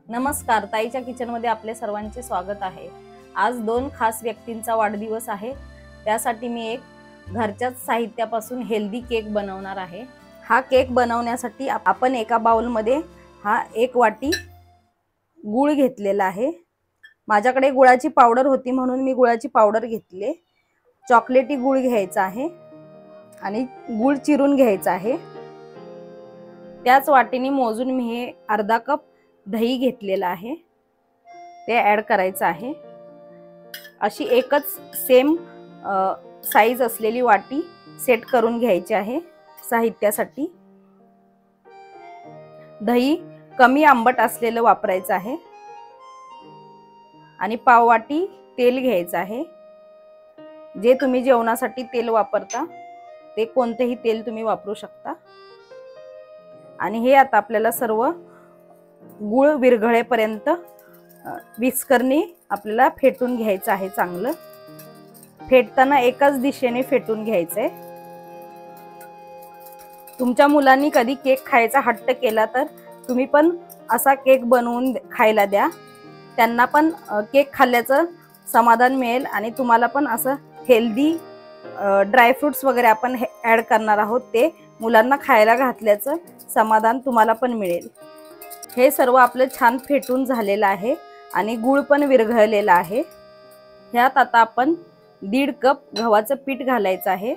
नमस्कार, ताईच्या किचनमध्ये आपले सर्वांचे स्वागत आहे। आज दोन खास व्यक्तींचा वाढदिवस आहे, त्यासाठी मी एक घरच्याच साहित्यापासून हेल्दी केक बनवणार आहे। हा केक बनवण्यासाठी आपण एका बाउलमध्ये हा 1 वाटी गूळ घेतलेला आहे। माझ्याकडे गुळाची पावडर होती म्हणून मी गुळाची पावडर घेतली। चॉकलेटी गूळ घ्यायचा आहे आणि गूळ चिरून घ्यायचा आहे। त्याच वाटीने मोजून मी हे अर्धा कप दही घेतलेला आहे, ते ऍड करायचं आहे। अशी एकच सेम साइज असलेली वाटी सेट करून घ्यायची आहे। साहित्यासाठी दही कमी आंबट असलेलं वापरायचं आहे आणि पाव वाटी तेल घ्यायचं आहे। जे तुम्ही जेवणासाठी तेल वापरता ते कोणतेही तेल तुम्ही वापरू शकता। आणि हे आता आपल्याला सर्व गूळ विरघळेपर्यंत विस्करने आपल्याला फेटून घ्यायचं आहे। चांगलं फेटताना एकाच दिशेने फेटून घ्यायचंय। तुमच्या मुलांनी कधी केक खायचा हट्ट केला तर तुम्ही पण असा केक बनवून खायला द्या, त्यांना पण केक खाल्ल्याचं समाधान मिळेल आणि तुम्हाला पण असं हेल्दी ड्राय फ्रूट्स वगैरे आपण ऍड करणार आहोत, ते मुलांना खायला घातल्याचं समाधान तुम्हाला पण मिळेल। हे सर्व आपलं छान फेटून झालेलं आहे आणि गूळ पण विरघळलेला आहे। ह्यात आता आपण 1.5 कप गव्हाचं पीठ घालायचं आहे।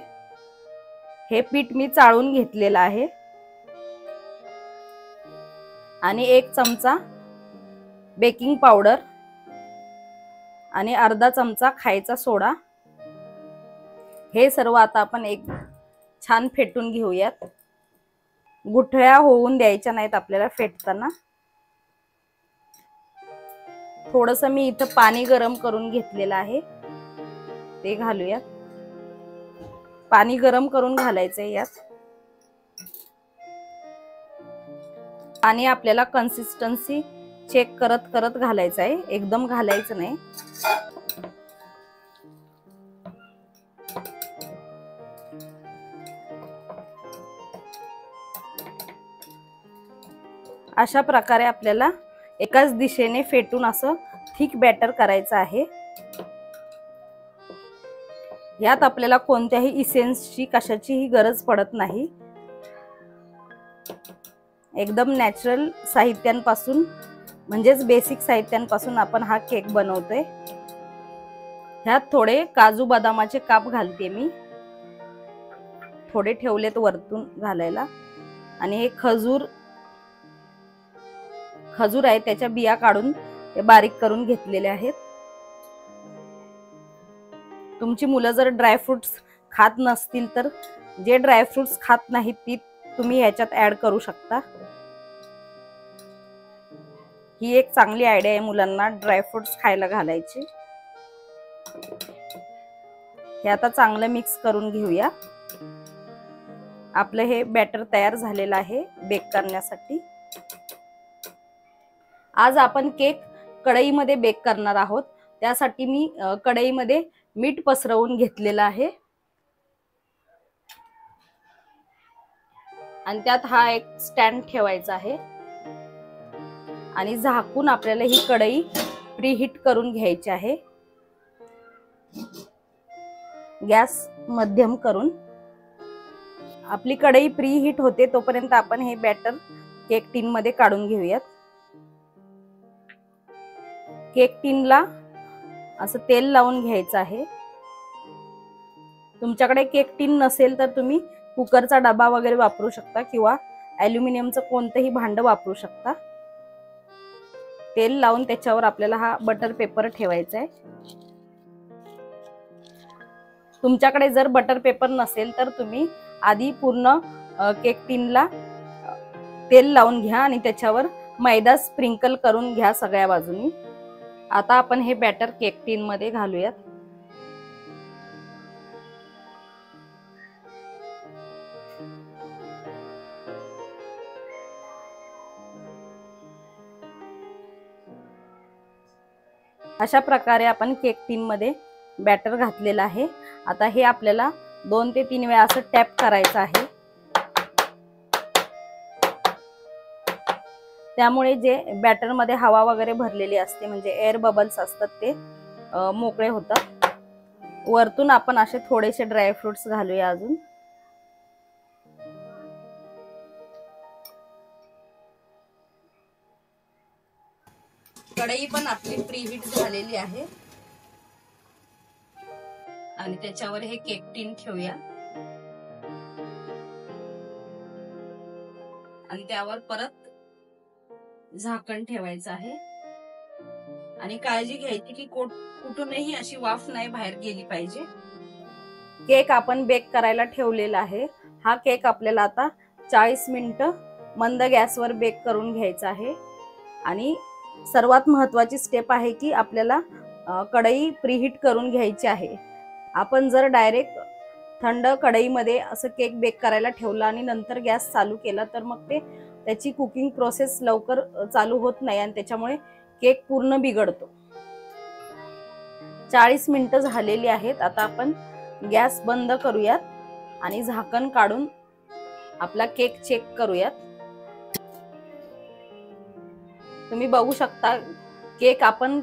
हे पीठ मी चाळून घेतलेलं आहे आणि 1 चमचा बेकिंग पावडर आणि अर्धा चमचा खायचा सोडा, हे सर्व आता आपण एक छान फेटून घेऊयात। गुठळ्या होऊन द्यायच्या नाहीत आपल्याला फेटताना। थोडंसं मी इथं पाणी गरम करून घेतलेलं आहे, ते घालूयात। पाणी गरम करून घालायचंय यात। पाणी आपल्याला कन्सिस्टन्सी चेक करत करत घालायचं आहे, एकदम घालायचं नाही। अशा प्रकारे आपल्याला एकाच दिशेने फेटून असं थिक बॅटर करायचं आहे। यात आपल्याला कोणत्याही इसेन्सची कशाचीही गरज पडत नाही। एकदम नॅचरल साहित्यांपासून म्हणजेच बेसिक साहित्यांपासून आपण हा केक बनवतोय। ह्यात थोडे काजू बदामाचे काप घालते मी, थोडे ठेवलेत वरतून घालायला। आणि हे खजूर आहे, त्याच्या बिया काढून ते बारीक करून घेतलेले आहेत। तुमची मुलं जर ड्राय फ्रूट्स खात नसतील तर जे ड्राय फ्रूट्स खात नाहीत ती तुम्ही याच्यात ऍड करू शकता। ही एक चांगली आयडिया आहे मुलांना ड्राय फ्रूट्स खायला घालायची। हे आता चांगलं मिक्स करून घेऊया। आपलं हे बॅटर तयार झालेलं आहे बेक करण्यासाठी। आज आपण केक कढईमध्ये बेक करणार आहोत, त्यासाठी मी कढईमध्ये मीठ पसरवून घेतलेलं आहे आणि त्यात हा एक स्टँड ठेवायचा आहे आणि झाकून आपल्याला ही कढई प्रीहीट करून घ्यायची आहे। गॅस मध्यम करून आपली कढई प्रीहीट होते तोपर्यंत आपण हे बॅटर केक टिन मध्ये काढून घेऊयात। केक टिनला असं तेल लावून घ्यायचं आहे। तुमच्याकडे केक टिन नसेल तर तुम्ही कुकरचा डबा वगैरे वापरू शकता किंवा ॲल्युमिनियमचं कोणतंही भांड वापरू शकता। तेल लावून त्याच्यावर आपल्याला हा बटर पेपर ठेवायचा आहे। तुमच्याकडे जर बटर पेपर नसेल तर तुम्ही आधी पूर्ण केक टिनला तेल लावून घ्या आणि त्याच्यावर मैदा स्प्रिंकल करून घ्या सगळ्या बाजूनी। आता आपण हे बॅटर केक टिन मध्ये घालूयात। अशा प्रकारे आपण केक टिन मध्ये बॅटर घातलेलं आहे। आता हे आपल्याला 2 ते 3 वेळा असं टॅप करायचं आहे। त्यामुळे जे बॅटर मध्ये हवा वगैरे भरलेली असते म्हणजे एअर बबल्स असतात ते मोकळे होतात। वरतून आपण असे थोडेसे ड्रायफ्रुट्स घालूया अजून। कढई पण आपली प्रीहीट झालेली आहे आणि त्याच्यावर हे केक टिन ठेवूया आणि त्यावर परत झाकण ठेवायचं आहे आणि काळजी घ्यायची की कुठूनही अशी वाफ नाही बाहेर गेली पाहिजे। केक आपण बेक करायला ठेवलेला आहे। हा केक आपल्याला आता 40 मिनिटं मंद गॅसवर बेक करून घ्यायचा आहे आणि सर्वात महत्त्वाची स्टेप आहे की आपल्याला कढई प्रीहीट करून घ्यायची आहे। आपण जर डायरेक्ट थंड कढईमध्ये असं केक बेक करायला ठेवला आणि नंतर गॅस चालू केला तर मग त्याची कुकिंग प्रोसेस लवकर चालू होत नाही आणि त्याच्यामुळे केक पूर्ण बिघडतो। 40 मिनिटं झालेली आहेत। आता आपण गॅस बंद करूयात आणि झाकण काढून आपला केक चेक करूयात। तुम्ही बघू शकता केक आपण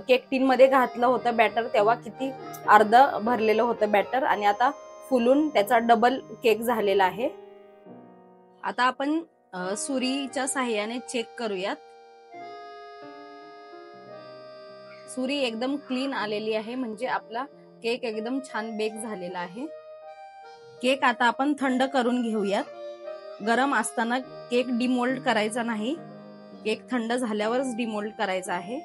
केक टिन मध्ये घातलं होतं बॅटर तेव्हा किती अर्ध भरलेलं होतं बॅटर आणि आता फुलून त्याचा डबल केक झालेला आहे। आता आपण सुरीच्या साहाय्याने चेक करूयात। सुरी एकदम क्लीन आलेली आहे म्हणजे आपला केक एकदम छान बेक झालेला आहे। केक आता आपण थंड करून घेऊयात। गरम असताना केक डिमोल्ड करायचा नाही, केक थंड झाल्यावरच डिमोल्ड करायचा आहे।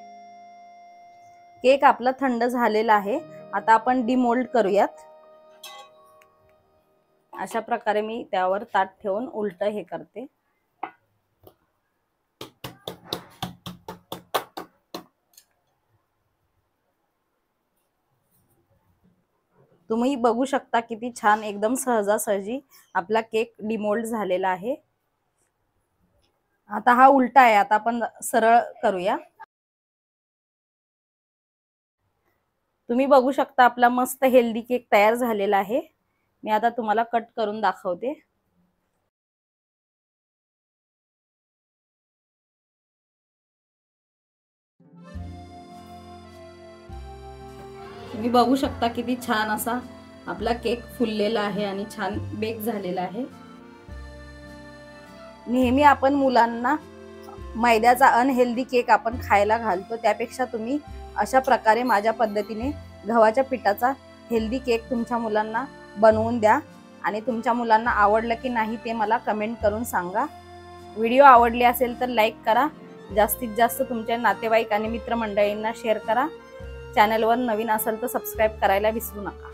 केक आपला थंड झालेला आहे। आता आपण डिमोल्ड करूयात। अशा प्रकारे मी त्यावर ताट ठेवून उलट हे करते। तुम्ही बघू शकता किती छान एकदम सहजासहजी आपला केक डिमोल्ड झालेला आहे। आता हा उलटा आहे, आता आपण सरळ करूया। तुम्ही बघू शकता आपला मस्त हेल्दी केक तयार झालेला आहे। मी आता तुम्हाला कट करून दाखवते। तुम्ही बघू शकता किती छान असा आपला केक फुललेला आहे आणि छान बेक झालेला आहे। नेहमी आपण मुलांना मैद्याचा अनहेल्दी केक आपण खायला घालतो, त्यापेक्षा तुम्ही अशा प्रकारे माझ्या पद्धतीने गव्हाच्या पिठाचा हेल्दी केक तुमच्या मुलांना बनवून द्या आणि तुमच्या मुलांना आवडलं की नाही ते मला कमेंट करून सांगा। व्हिडिओ आवडली असेल तर लाईक करा, जास्तीत जास्त तुमच्या नातेवाईक आणि मित्रमंडळींना शेअर करा। चॅनलवर नवीन असेल तर सबस्क्राइब करायला विसरू नका।